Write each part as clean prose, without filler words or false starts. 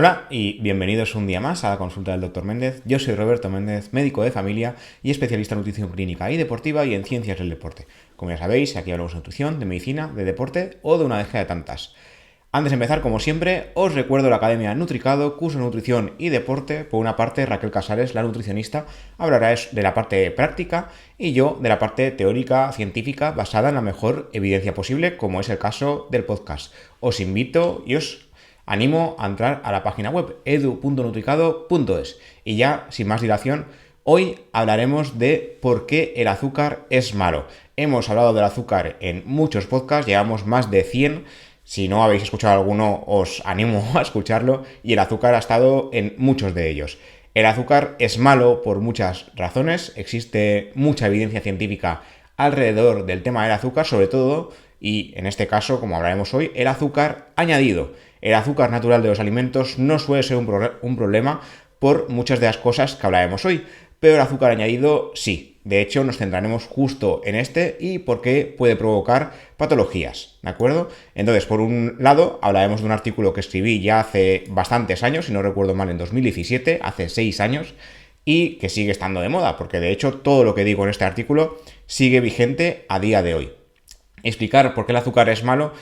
Hola y bienvenidos un día más a la consulta del Dr. Méndez. Yo soy Roberto Méndez, médico de familia y especialista en nutrición clínica y deportiva y en ciencias del deporte. Como ya sabéis, aquí hablamos de nutrición, de medicina, de deporte o de una deja de tantas. Antes de empezar, como siempre, os recuerdo la Academia Nutricado, curso de nutrición y deporte. Por una parte, Raquel Casares, la nutricionista, hablará de la parte práctica y yo de la parte teórica, científica, basada en la mejor evidencia posible, como es el caso del podcast. Os invito y os animo a entrar a la página web edu.nutricado.es. Y ya, sin más dilación, hoy hablaremos de por qué el azúcar es malo. Hemos hablado del azúcar en muchos podcasts, llevamos más de 100. Si no habéis escuchado alguno, os animo a escucharlo, y el azúcar ha estado en muchos de ellos. El azúcar es malo por muchas razones, existe mucha evidencia científica alrededor del tema del azúcar, sobre todo, y en este caso, como hablaremos hoy, el azúcar añadido. El azúcar natural de los alimentos no suele ser un problema por muchas de las cosas que hablaremos hoy, pero el azúcar añadido sí. De hecho, nos centraremos justo en este y por qué puede provocar patologías, ¿de acuerdo? Entonces, por un lado, hablaremos de un artículo que escribí ya hace bastantes años, si no recuerdo mal, en 2017, hace 6 años, y que sigue estando de moda, porque de hecho todo lo que digo en este artículo sigue vigente a día de hoy. Explicar por qué el azúcar es malo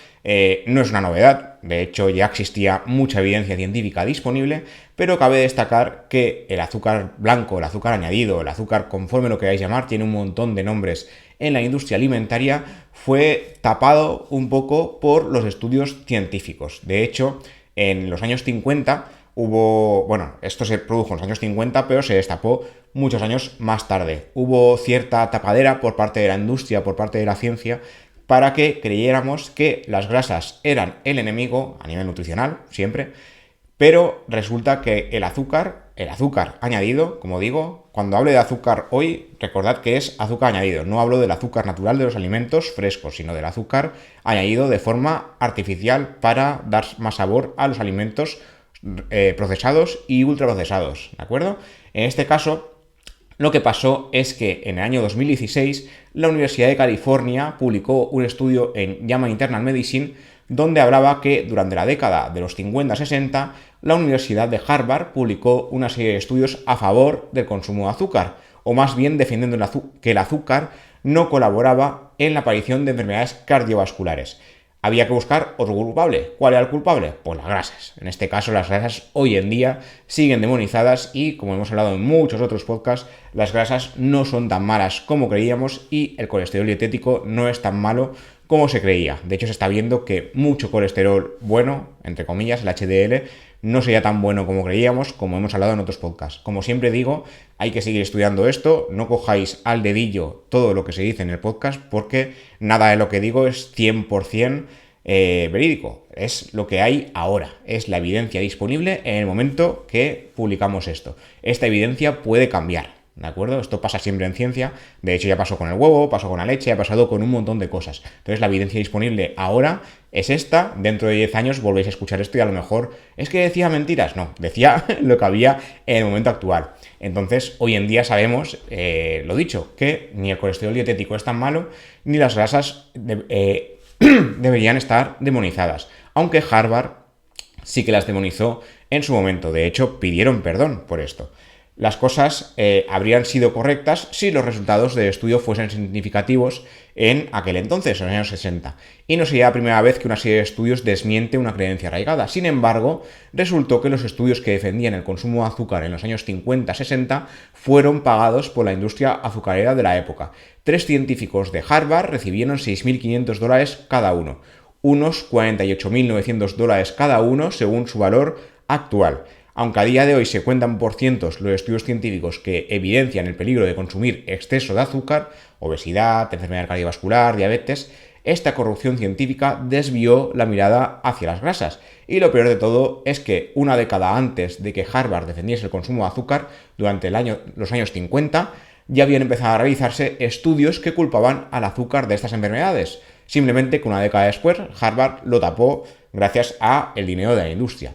no es una novedad, de hecho ya existía mucha evidencia científica disponible, pero cabe destacar que el azúcar blanco, el azúcar añadido, el azúcar conforme lo queráis llamar, tiene un montón de nombres en la industria alimentaria, fue tapado un poco por los estudios científicos. De hecho, en los años 50 esto se produjo en los años 50, pero se destapó muchos años más tarde. Hubo cierta tapadera por parte de la industria, por parte de la ciencia, para que creyéramos que las grasas eran el enemigo a nivel nutricional, siempre, pero resulta que el azúcar añadido, como digo, cuando hable de azúcar hoy, recordad que es azúcar añadido, no hablo del azúcar natural de los alimentos frescos, sino del azúcar añadido de forma artificial para dar más sabor a los alimentos procesados y ultraprocesados, ¿de acuerdo? En este caso, lo que pasó es que en el año 2016 la Universidad de California publicó un estudio en JAMA Internal Medicine donde hablaba que durante la década de los 50-60 la Universidad de Harvard publicó una serie de estudios a favor del consumo de azúcar, o más bien defendiendo que el azúcar no colaboraba en la aparición de enfermedades cardiovasculares. Había que buscar otro culpable. ¿Cuál era el culpable? Pues las grasas. En este caso, las grasas hoy en día siguen demonizadas y, como hemos hablado en muchos otros podcasts, las grasas no son tan malas como creíamos y el colesterol dietético no es tan malo como se creía. De hecho, se está viendo que mucho colesterol bueno, entre comillas, el HDL, no sería tan bueno como creíamos, como hemos hablado en otros podcasts. Como siempre digo, hay que seguir estudiando esto, no cojáis al dedillo todo lo que se dice en el podcast, porque nada de lo que digo es 100% verídico. Es lo que hay ahora, es la evidencia disponible en el momento que publicamos esto. Esta evidencia puede cambiar, ¿de acuerdo? Esto pasa siempre en ciencia, de hecho ya pasó con el huevo, pasó con la leche, ha pasado con un montón de cosas. Entonces la evidencia disponible ahora es esta, dentro de 10 años volvéis a escuchar esto y a lo mejor es que decía mentiras, no, decía lo que había en el momento actual. Entonces hoy en día sabemos, lo dicho, que ni el colesterol dietético es tan malo, ni las grasas deberían estar demonizadas, aunque Harvard sí que las demonizó en su momento, de hecho pidieron perdón por esto. Las cosas habrían sido correctas si los resultados del estudio fuesen significativos en aquel entonces, en los años 60. Y no sería la primera vez que una serie de estudios desmiente una creencia arraigada. Sin embargo, resultó que los estudios que defendían el consumo de azúcar en los años 50-60 fueron pagados por la industria azucarera de la época. 3 científicos de Harvard recibieron $6.500 cada uno, unos $48.900 cada uno según su valor actual. Aunque a día de hoy se cuentan por cientos los estudios científicos que evidencian el peligro de consumir exceso de azúcar, obesidad, enfermedad cardiovascular, diabetes, esta corrupción científica desvió la mirada hacia las grasas. Y lo peor de todo es que una década antes de que Harvard defendiese el consumo de azúcar, durante los años 50, ya habían empezado a realizarse estudios que culpaban al azúcar de estas enfermedades. Simplemente que una década después, Harvard lo tapó gracias al dinero de la industria.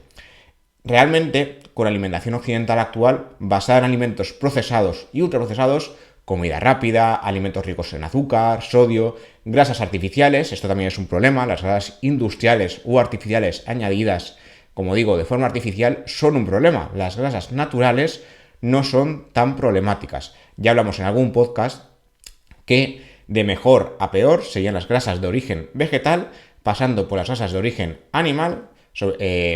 Realmente, con la alimentación occidental actual, basada en alimentos procesados y ultraprocesados, comida rápida, alimentos ricos en azúcar, sodio, grasas artificiales, esto también es un problema, las grasas industriales o artificiales añadidas como digo, de forma artificial, son un problema. Las grasas naturales no son tan problemáticas. Ya hablamos en algún podcast que de mejor a peor serían las grasas de origen vegetal, pasando por las grasas de origen animal,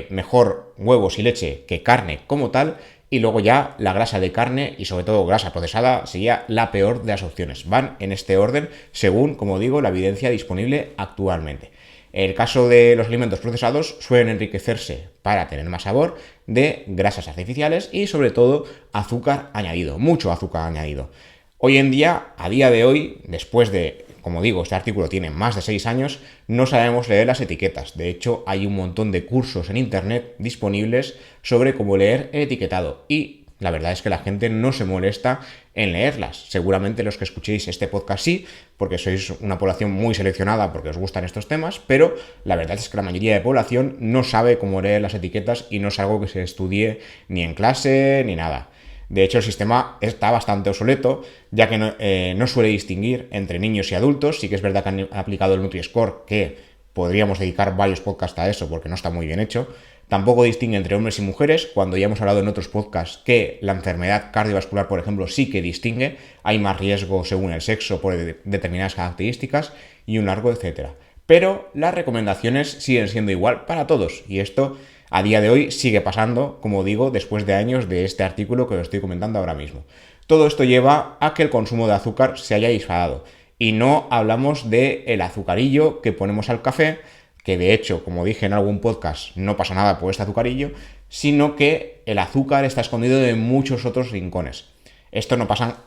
mejor huevos y leche que carne como tal, y luego ya la grasa de carne y sobre todo grasa procesada sería la peor de las opciones. Van en este orden según, como digo, la evidencia disponible actualmente. En el caso de los alimentos procesados suelen enriquecerse para tener más sabor de grasas artificiales y sobre todo azúcar añadido, mucho azúcar añadido. Hoy en día, a día de hoy, después de, como digo, este artículo tiene más de 6 años, no sabemos leer las etiquetas. De hecho, hay un montón de cursos en internet disponibles sobre cómo leer el etiquetado y la verdad es que la gente no se molesta en leerlas. Seguramente los que escuchéis este podcast sí, porque sois una población muy seleccionada porque os gustan estos temas, pero la verdad es que la mayoría de población no sabe cómo leer las etiquetas y no es algo que se estudie ni en clase ni nada. De hecho, el sistema está bastante obsoleto, ya que no suele distinguir entre niños y adultos. Sí que es verdad que han aplicado el Nutri-Score, que podríamos dedicar varios podcasts a eso porque no está muy bien hecho. Tampoco distingue entre hombres y mujeres, cuando ya hemos hablado en otros podcasts que la enfermedad cardiovascular, por ejemplo, sí que distingue. Hay más riesgo según el sexo por determinadas características y un largo etcétera. Pero las recomendaciones siguen siendo igual para todos y esto a día de hoy sigue pasando, como digo, después de años de este artículo que os estoy comentando ahora mismo. Todo esto lleva a que el consumo de azúcar se haya disparado. Y no hablamos del azucarillo que ponemos al café, que de hecho, como dije en algún podcast, no pasa nada por este azucarillo, sino que el azúcar está escondido en muchos otros rincones. Esto no pasa,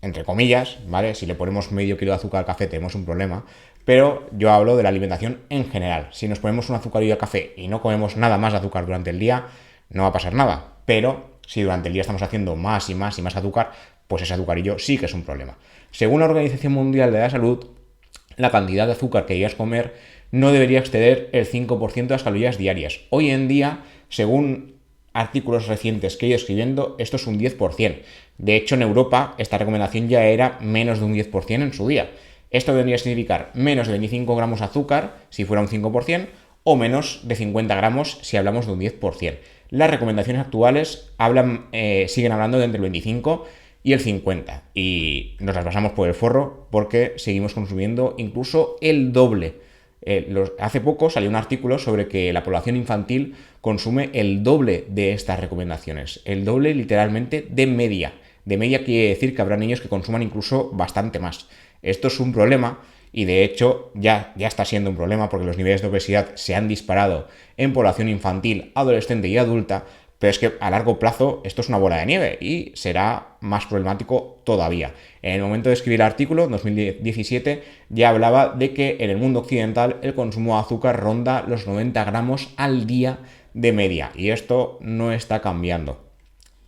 entre comillas, ¿vale? Si le ponemos medio kilo de azúcar al café tenemos un problema, pero yo hablo de la alimentación en general. Si nos ponemos un azucarillo al café y no comemos nada más de azúcar durante el día, no va a pasar nada. Pero si durante el día estamos haciendo más y más y más azúcar, pues ese azucarillo sí que es un problema. Según la Organización Mundial de la Salud, la cantidad de azúcar que deberías comer no debería exceder el 5% de las calorías diarias. Hoy en día, según artículos recientes que he ido escribiendo, esto es un 10%. De hecho, en Europa esta recomendación ya era menos de un 10% en su día. Esto vendría a significar menos de 25 gramos de azúcar si fuera un 5% o menos de 50 gramos si hablamos de un 10%. Las recomendaciones actuales siguen hablando de entre el 25 y el 50 y nos las pasamos por el forro porque seguimos consumiendo incluso el doble. Hace poco salió un artículo sobre que la población infantil consume el doble de estas recomendaciones, el doble literalmente de media. De media quiere decir que habrá niños que consuman incluso bastante más. Esto es un problema y de hecho ya está siendo un problema porque los niveles de obesidad se han disparado en población infantil, adolescente y adulta, pero es que a largo plazo esto es una bola de nieve y será más problemático todavía. En el momento de escribir el artículo, en 2017, ya hablaba de que en el mundo occidental el consumo de azúcar ronda los 90 gramos al día de media y esto no está cambiando.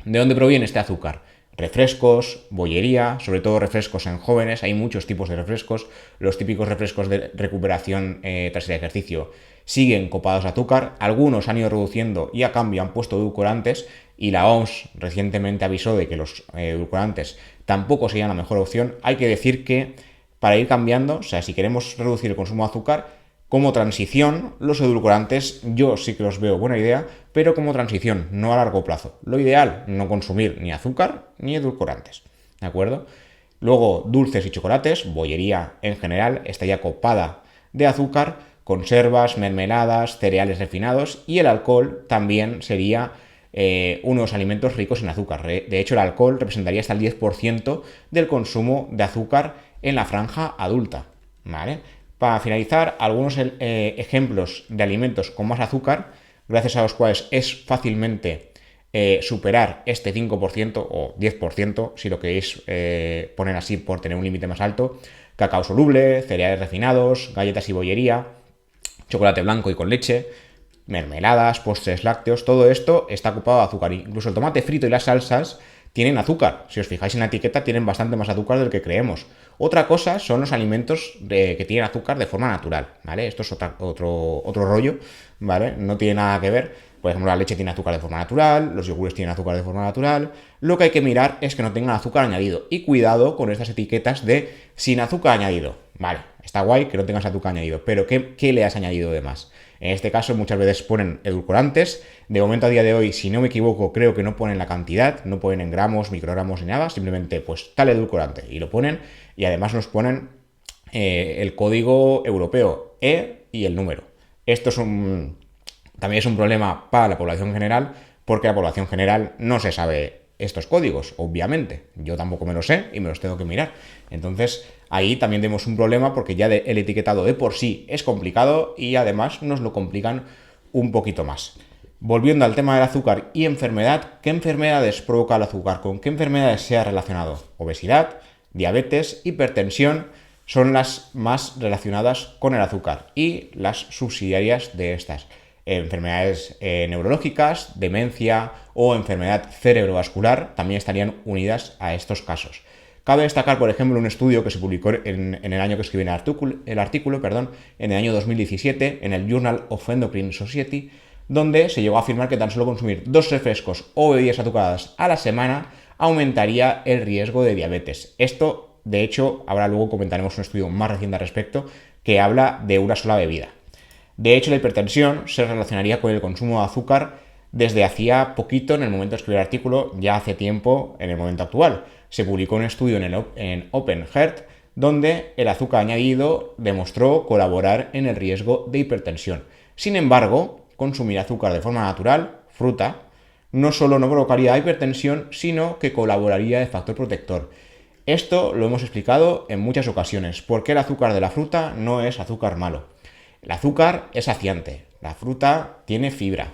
¿De dónde proviene este azúcar? Refrescos, bollería, sobre todo refrescos en jóvenes, hay muchos tipos de refrescos, los típicos refrescos de recuperación tras el ejercicio siguen copados de azúcar, algunos han ido reduciendo y a cambio han puesto edulcorantes y la OMS recientemente avisó de que los edulcorantes tampoco serían la mejor opción. Hay que decir que para ir cambiando, o sea, si queremos reducir el consumo de azúcar, como transición, los edulcorantes yo sí que los veo buena idea, pero como transición, no a largo plazo. Lo ideal, no consumir ni azúcar ni edulcorantes, ¿de acuerdo? Luego, dulces y chocolates, bollería en general, está ya copada de azúcar, conservas, mermeladas, cereales refinados y el alcohol también sería unos alimentos ricos en azúcar. De hecho, el alcohol representaría hasta el 10% del consumo de azúcar en la franja adulta, ¿vale? Para finalizar, algunos ejemplos de alimentos con más azúcar, gracias a los cuales es fácilmente superar este 5% o 10%, si lo queréis poner así por tener un límite más alto: cacao soluble, cereales refinados, galletas y bollería, chocolate blanco y con leche, mermeladas, postres lácteos, todo esto está ocupado de azúcar. Incluso el tomate frito y las salsas tienen azúcar. Si os fijáis en la etiqueta, tienen bastante más azúcar del que creemos. Otra cosa son los alimentos que tienen azúcar de forma natural, ¿vale? Esto es otro rollo, ¿vale? No tiene nada que ver. Por ejemplo, la leche tiene azúcar de forma natural, los yogures tienen azúcar de forma natural. Lo que hay que mirar es que no tengan azúcar añadido. Y cuidado con estas etiquetas de sin azúcar añadido. Vale, está guay que no tengas azúcar añadido, pero ¿qué le has añadido de más? En este caso muchas veces ponen edulcorantes. De momento a día de hoy, si no me equivoco, creo que no ponen la cantidad, no ponen en gramos, microgramos ni nada, simplemente pues tal edulcorante y lo ponen, y además nos ponen el código europeo y el número. Esto también es un problema para la población general, porque la población general no se sabe estos códigos, obviamente. Yo tampoco me los sé y me los tengo que mirar. Entonces, ahí también tenemos un problema porque ya el etiquetado de por sí es complicado y además nos lo complican un poquito más. Volviendo al tema del azúcar y enfermedad, ¿qué enfermedades provoca el azúcar? ¿Con qué enfermedades se ha relacionado? Obesidad, diabetes, hipertensión son las más relacionadas con el azúcar y las subsidiarias de estas. Enfermedades neurológicas, demencia o enfermedad cerebrovascular también estarían unidas a estos casos. Cabe destacar, por ejemplo, un estudio que se publicó en el año que escribí el artículo, en el año 2017, en el Journal of Endocrine Society, donde se llegó a afirmar que tan solo consumir 2 refrescos o bebidas azucaradas a la semana aumentaría el riesgo de diabetes. Esto, de hecho, ahora luego comentaremos un estudio más reciente al respecto que habla de una sola bebida. De hecho, la hipertensión se relacionaría con el consumo de azúcar desde hacía poquito en el momento de escribir el artículo, ya hace tiempo en el momento actual. Se publicó un estudio en Open Heart donde el azúcar añadido demostró colaborar en el riesgo de hipertensión. Sin embargo, consumir azúcar de forma natural, fruta, no solo no provocaría hipertensión, sino que colaboraría de factor protector. Esto lo hemos explicado en muchas ocasiones, porque el azúcar de la fruta no es azúcar malo. El azúcar es saciante, la fruta tiene fibra,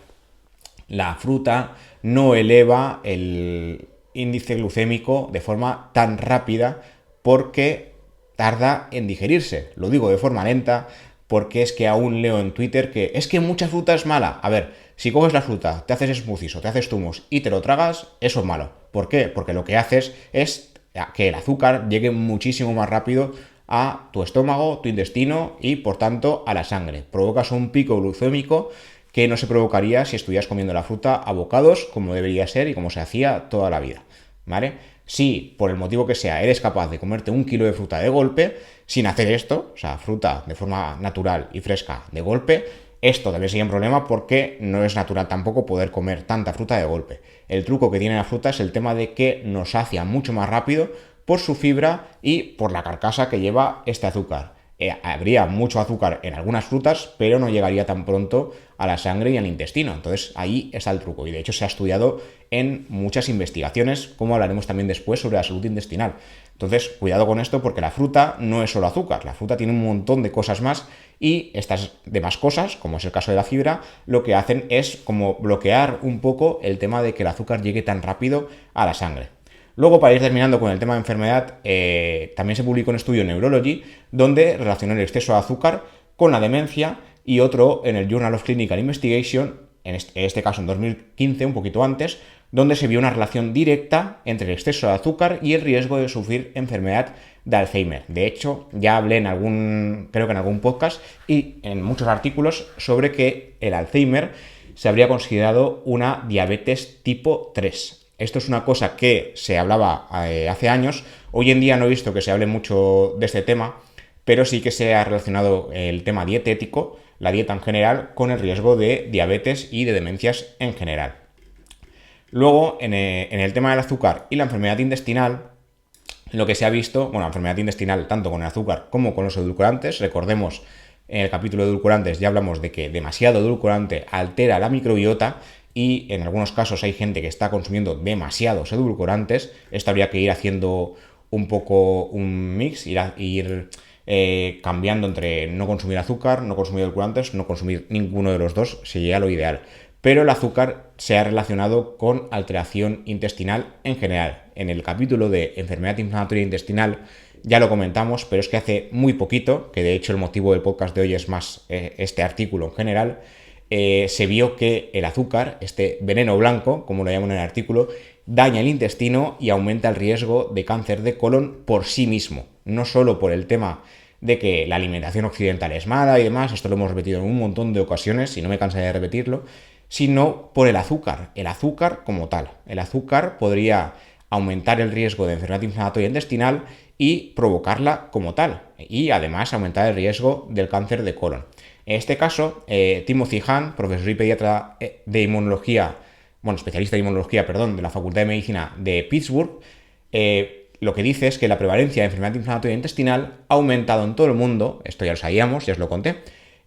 la fruta no eleva el índice glucémico de forma tan rápida porque tarda en digerirse. Lo digo de forma lenta porque es que aún leo en Twitter que es que mucha fruta es mala. A ver, si coges la fruta, te haces smoothies o te haces zumos y te lo tragas, eso es malo. ¿Por qué? Porque lo que haces es que el azúcar llegue muchísimo más rápido a tu estómago, tu intestino y por tanto a la sangre. Provocas un pico glucémico que no se provocaría si estuvieras comiendo la fruta a bocados como debería ser y como se hacía toda la vida, ¿vale? Si por el motivo que sea eres capaz de comerte 1 kilo de fruta de golpe, sin hacer esto, o sea, fruta de forma natural y fresca de golpe, esto también sería un problema porque no es natural tampoco poder comer tanta fruta de golpe. El truco que tiene la fruta es el tema de que nos sacia mucho más rápido por su fibra y por la carcasa que lleva este azúcar. Habría mucho azúcar en algunas frutas, pero no llegaría tan pronto a la sangre y al intestino. Entonces ahí está el truco. Y de hecho se ha estudiado en muchas investigaciones, como hablaremos también después sobre la salud intestinal. Entonces cuidado con esto porque la fruta no es solo azúcar. La fruta tiene un montón de cosas más y estas demás cosas, como es el caso de la fibra, lo que hacen es como bloquear un poco el tema de que el azúcar llegue tan rápido a la sangre. Luego, para ir terminando con el tema de enfermedad, también se publicó un estudio en Neurology donde relacionó el exceso de azúcar con la demencia y otro en el Journal of Clinical Investigation, en este caso en 2015, un poquito antes, donde se vio una relación directa entre el exceso de azúcar y el riesgo de sufrir enfermedad de Alzheimer. De hecho, ya hablé creo que en algún podcast y en muchos artículos sobre que el Alzheimer se habría considerado una diabetes tipo 3. Esto es una cosa que se hablaba hace años. Hoy en día no he visto que se hable mucho de este tema, pero sí que se ha relacionado el tema dietético, la dieta en general, con el riesgo de diabetes y de demencias en general. Luego, en el tema del azúcar y la enfermedad intestinal, lo que se ha visto, bueno, la enfermedad intestinal tanto con el azúcar como con los edulcorantes, recordemos, en el capítulo de edulcorantes ya hablamos de que demasiado edulcorante altera la microbiota y en algunos casos hay gente que está consumiendo demasiados edulcorantes. Esto habría que ir haciendo un poco un mix, ir cambiando entre no consumir azúcar, no consumir edulcorantes, no consumir ninguno de los dos, sería lo ideal. Pero el azúcar se ha relacionado con alteración intestinal en general. En el capítulo de enfermedad inflamatoria intestinal ya lo comentamos, pero es que hace muy poquito, que de hecho el motivo del podcast de hoy es más este artículo en general, se vio que el azúcar, este veneno blanco, como lo llaman en el artículo, daña el intestino y aumenta el riesgo de cáncer de colon por sí mismo. No solo por el tema de que la alimentación occidental es mala y demás, esto lo hemos repetido en un montón de ocasiones y no me cansaré de repetirlo, sino por el azúcar como tal. El azúcar podría aumentar el riesgo de enfermedad inflamatoria intestinal y provocarla como tal, y además aumentar el riesgo del cáncer de colon. En este caso, Timothy Hunt, profesor y pediatra de inmunología, especialista de inmunología, de la Facultad de Medicina de Pittsburgh, lo que dice es que la prevalencia de enfermedad inflamatoria intestinal ha aumentado en todo el mundo, esto ya lo sabíamos, ya os lo conté,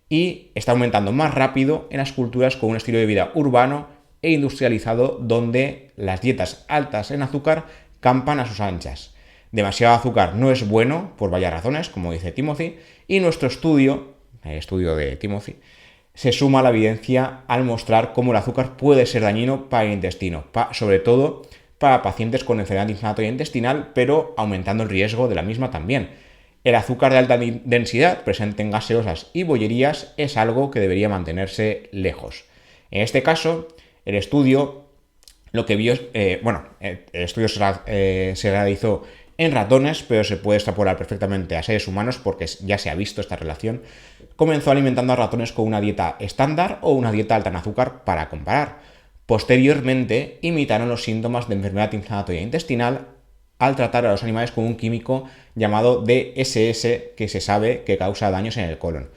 y está aumentando más rápido en las culturas con un estilo de vida urbano e industrializado donde las dietas altas en azúcar campan a sus anchas. Demasiado azúcar no es bueno por varias razones, como dice Timothy, y nuestro estudio, el estudio de Timothy, se suma a la evidencia al mostrar cómo el azúcar puede ser dañino para el intestino, sobre todo para pacientes con enfermedad inflamatoria intestinal, pero aumentando el riesgo de la misma también. El azúcar de alta densidad presente en gaseosas y bollerías es algo que debería mantenerse lejos. En este caso, el estudio lo que vio, el estudio se realizó en ratones, pero se puede extrapolar perfectamente a seres humanos porque ya se ha visto esta relación. Comenzó alimentando a ratones con una dieta estándar o una dieta alta en azúcar para comparar. Posteriormente, imitaron los síntomas de enfermedad inflamatoria intestinal al tratar a los animales con un químico llamado DSS, que se sabe que causa daños en el colon.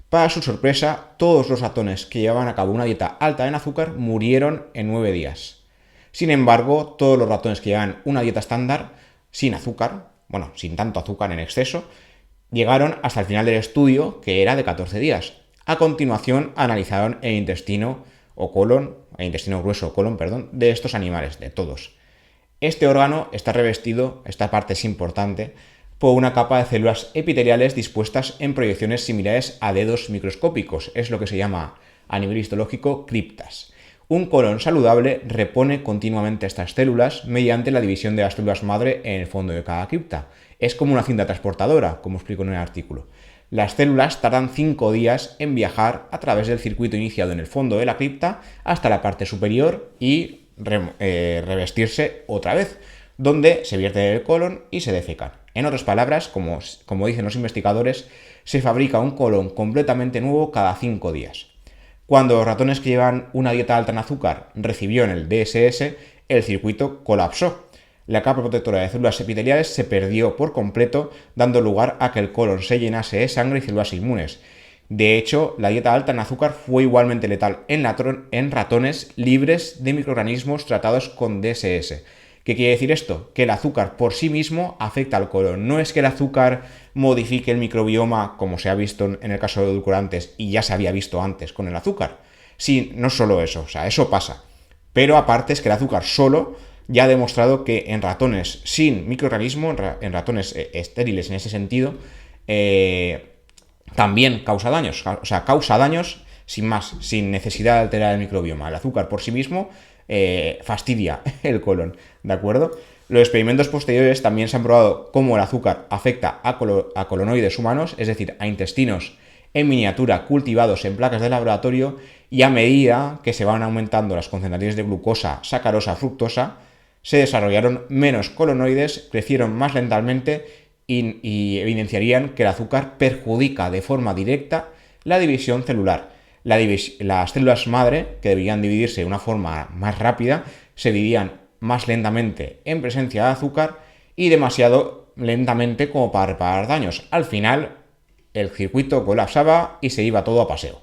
Para su sorpresa, todos los ratones que llevaban a cabo una dieta alta en azúcar murieron en 9 días. Sin embargo, todos los ratones que llevan una dieta estándar, sin azúcar, sin tanto azúcar en exceso, llegaron hasta el final del estudio, que era de 14 días. A continuación, analizaron el intestino grueso o colon, de estos animales, de todos. Este órgano está revestido, esta parte es importante, por una capa de células epiteliales dispuestas en proyecciones similares a dedos microscópicos. Es lo que se llama a nivel histológico criptas. Un colon saludable repone continuamente estas células mediante la división de las células madre en el fondo de cada cripta. Es como una cinta transportadora, como explico en el artículo. Las células tardan 5 días en viajar a través del circuito iniciado en el fondo de la cripta hasta la parte superior y revestirse otra vez, donde se vierte en el colon y se defecan. En otras palabras, como dicen los investigadores, se fabrica un colon completamente nuevo cada 5 días. Cuando los ratones que llevan una dieta alta en azúcar recibieron el DSS, el circuito colapsó. La capa protectora de células epiteliales se perdió por completo, dando lugar a que el colon se llenase de sangre y células inmunes. De hecho, la dieta alta en azúcar fue igualmente letal en ratones libres de microorganismos tratados con DSS. ¿Qué quiere decir esto? Que el azúcar por sí mismo afecta al colon. No es que el azúcar modifique el microbioma, como se ha visto en el caso de edulcorantes y ya se había visto antes con el azúcar. Sí, no solo eso, eso pasa. Pero aparte es que el azúcar solo ya ha demostrado que en ratones sin microorganismo, en ratones estériles en ese sentido, también causa daños. Causa daños sin más, sin necesidad de alterar el microbioma. El azúcar por sí mismo fastidia el colon, ¿de acuerdo? Los experimentos posteriores también se han probado cómo el azúcar afecta a colonoides humanos, es decir, a intestinos en miniatura cultivados en placas de laboratorio, y a medida que se van aumentando las concentraciones de glucosa, sacarosa, fructosa, se desarrollaron menos colonoides, crecieron más lentamente y evidenciarían que el azúcar perjudica de forma directa la división celular. Las células madre, que deberían dividirse de una forma más rápida, se dividían más lentamente en presencia de azúcar y demasiado lentamente como para reparar daños. Al final, el circuito colapsaba y se iba todo a paseo.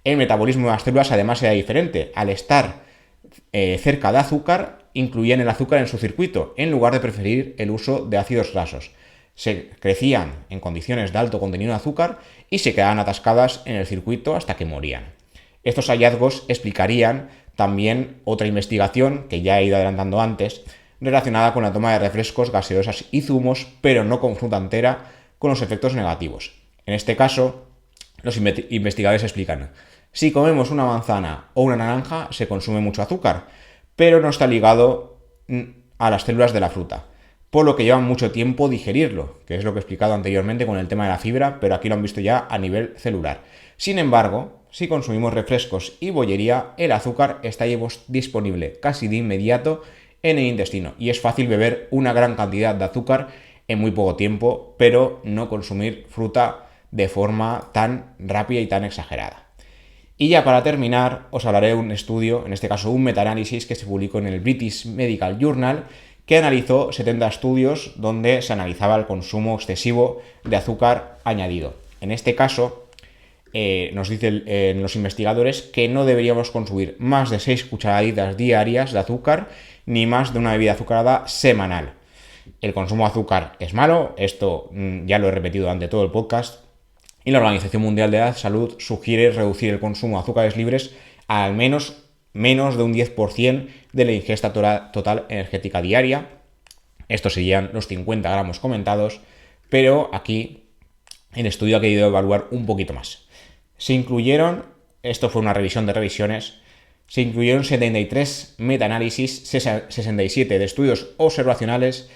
El metabolismo de las células además era diferente. Al estar cerca de azúcar, incluían el azúcar en su circuito, en lugar de preferir el uso de ácidos grasos. Se crecían en condiciones de alto contenido de azúcar y se quedaban atascadas en el circuito hasta que morían. Estos hallazgos explicarían también otra investigación que ya he ido adelantando antes, relacionada con la toma de refrescos, gaseosas y zumos, pero no con fruta entera, con los efectos negativos. En este caso, los investigadores explican: si comemos una manzana o una naranja, se consume mucho azúcar, pero no está ligado a las células de la fruta, por lo que llevan mucho tiempo digerirlo, que es lo que he explicado anteriormente con el tema de la fibra, pero aquí lo han visto ya a nivel celular. Sin embargo, si consumimos refrescos y bollería, el azúcar está disponible casi de inmediato en el intestino y es fácil beber una gran cantidad de azúcar en muy poco tiempo, pero no consumir fruta de forma tan rápida y tan exagerada. Y ya para terminar, os hablaré de un estudio, en este caso un metaanálisis que se publicó en el British Medical Journal, que analizó 70 estudios donde se analizaba el consumo excesivo de azúcar añadido. En este caso, nos dicen los investigadores que no deberíamos consumir más de 6 cucharaditas diarias de azúcar ni más de una bebida azucarada semanal. El consumo de azúcar es malo, esto ya lo he repetido durante todo el podcast, y la Organización Mundial de la Salud sugiere reducir el consumo de azúcares libres a al menos de un 10% de la ingesta total energética diaria. Estos serían los 50 gramos comentados, pero aquí el estudio ha querido evaluar un poquito más. Se incluyeron, esto fue una revisión de revisiones, se incluyeron 73 metaanálisis, 67 de estudios observacionales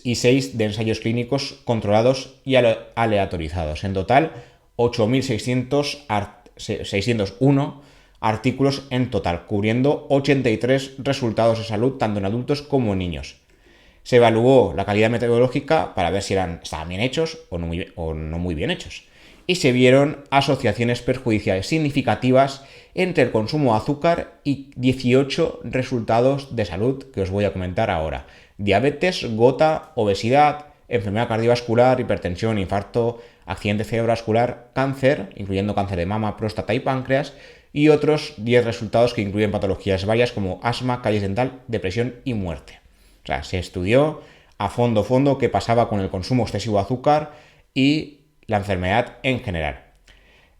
y 6 de ensayos clínicos controlados y aleatorizados. En total, 8.601 artículos en total, cubriendo 83 resultados de salud tanto en adultos como en niños. Se evaluó la calidad metodológica para ver si estaban bien hechos o no muy bien hechos. Y se vieron asociaciones perjudiciales significativas entre el consumo de azúcar y 18 resultados de salud que os voy a comentar ahora. Diabetes, gota, obesidad, enfermedad cardiovascular, hipertensión, infarto, accidente cerebrovascular, cáncer, incluyendo cáncer de mama, próstata y páncreas, y otros 10 resultados que incluyen patologías varias como asma, caries dental, depresión y muerte. O sea, se estudió a fondo qué pasaba con el consumo excesivo de azúcar y la enfermedad en general.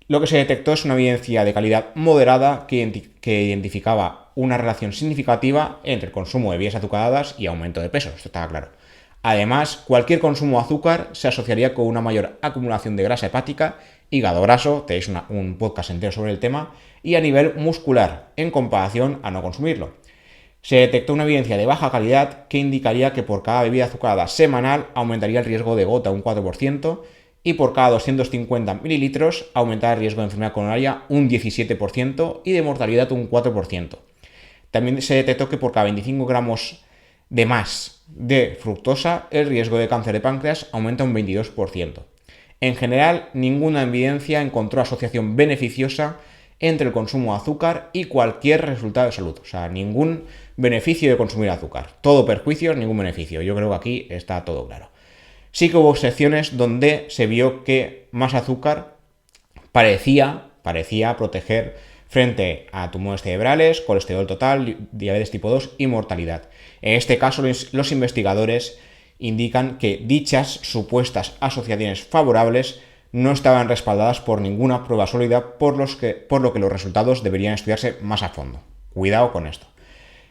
Lo que se detectó es una evidencia de calidad moderada que identificaba una relación significativa entre el consumo de bebidas azucaradas y aumento de peso, esto estaba claro. Además, cualquier consumo de azúcar se asociaría con una mayor acumulación de grasa hepática, hígado graso, tenéis un podcast entero sobre el tema, y a nivel muscular, en comparación a no consumirlo. Se detectó una evidencia de baja calidad que indicaría que por cada bebida azucarada semanal aumentaría el riesgo de gota un 4%, y por cada 250 mililitros aumentaba el riesgo de enfermedad coronaria un 17% y de mortalidad un 4%. También se detectó que por cada 25 gramos de más de fructosa, el riesgo de cáncer de páncreas aumenta un 22%. En general, ninguna evidencia encontró asociación beneficiosa entre el consumo de azúcar y cualquier resultado de salud. O sea, ningún beneficio de consumir azúcar. Todo perjuicio, ningún beneficio. Yo creo que aquí está todo claro. Sí que hubo secciones donde se vio que más azúcar parecía proteger frente a tumores cerebrales, colesterol total, diabetes tipo 2 y mortalidad. En este caso, los investigadores indican que dichas supuestas asociaciones favorables no estaban respaldadas por ninguna prueba sólida, por lo que los resultados deberían estudiarse más a fondo. Cuidado con esto.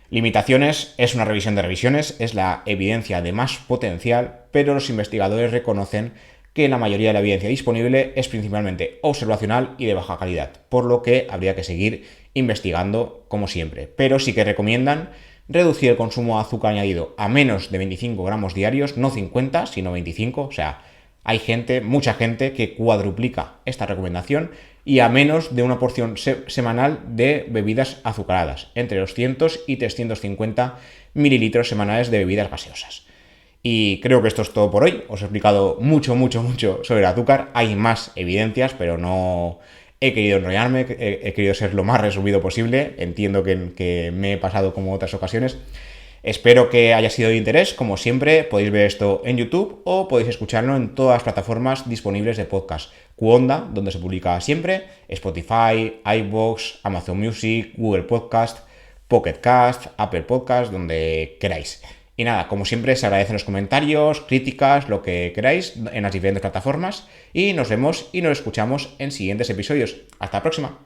Limitaciones es una revisión de revisiones, es la evidencia de más potencial, pero los investigadores reconocen que la mayoría de la evidencia disponible es principalmente observacional y de baja calidad, por lo que habría que seguir investigando como siempre. Pero sí que recomiendan reducir el consumo de azúcar añadido a menos de 25 gramos diarios, no 50, sino 25, o sea, hay mucha gente que cuadruplica esta recomendación y a menos de una porción semanal de bebidas azucaradas, entre 200 y 350 mililitros semanales de bebidas gaseosas. Y creo que esto es todo por hoy. Os he explicado mucho sobre el azúcar. Hay más evidencias, pero no he querido enrollarme, he querido ser lo más resumido posible. Entiendo que me he pasado como otras ocasiones. Espero que haya sido de interés. Como siempre, podéis ver esto en YouTube o podéis escucharlo en todas las plataformas disponibles de podcast. Qonda, donde se publica siempre, Spotify, iVoox, Amazon Music, Google Podcast, Pocket Cast, Apple Podcast, donde queráis. Y nada, como siempre, se agradecen los comentarios, críticas, lo que queráis en las diferentes plataformas. Y nos vemos y nos escuchamos en siguientes episodios. Hasta la próxima.